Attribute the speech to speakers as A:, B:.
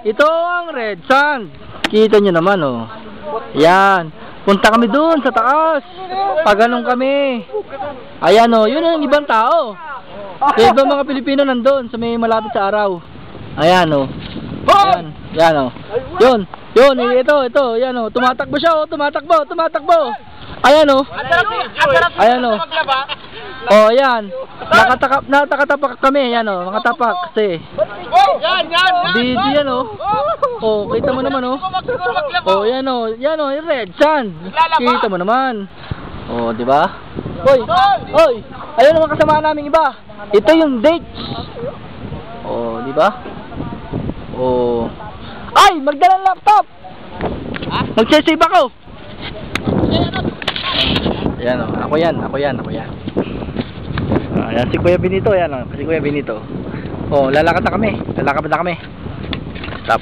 A: ito ang red sand. Kita nyo naman, oh. Yan. Punta kami dun sa taas. Paganon kami. Ayan, oh. Yun ang ibang tao. Kaya ibang mga Pilipino nandun sa may malapit sa araw. Ayan, oh. Ayan, yan, oh. Yun, ito. Yan, oh. Tumatakbo siya, oh. Tumatakbo. Ayan, oh. Ayan, oh. Oh, ayan. Nakatapak kami, yan, oh. Nakatapak kasi. Di yan, oh. Oh, kita mo naman, oh. Oh, yan, oh. Yan, oh. Yung red sand. Kita mo naman. Oh, di ba? Oy. Ayun naman kasama namin iba. Ito yung dates. Oh, di ba? Oh. Ay, magdalang laptop. Magsisave ako. Ayan, oh. Ako yan. Ayan, si Kuya Benito, ayan, oh. Si Kuya Benito. Oh, lalakad na kami. Stop.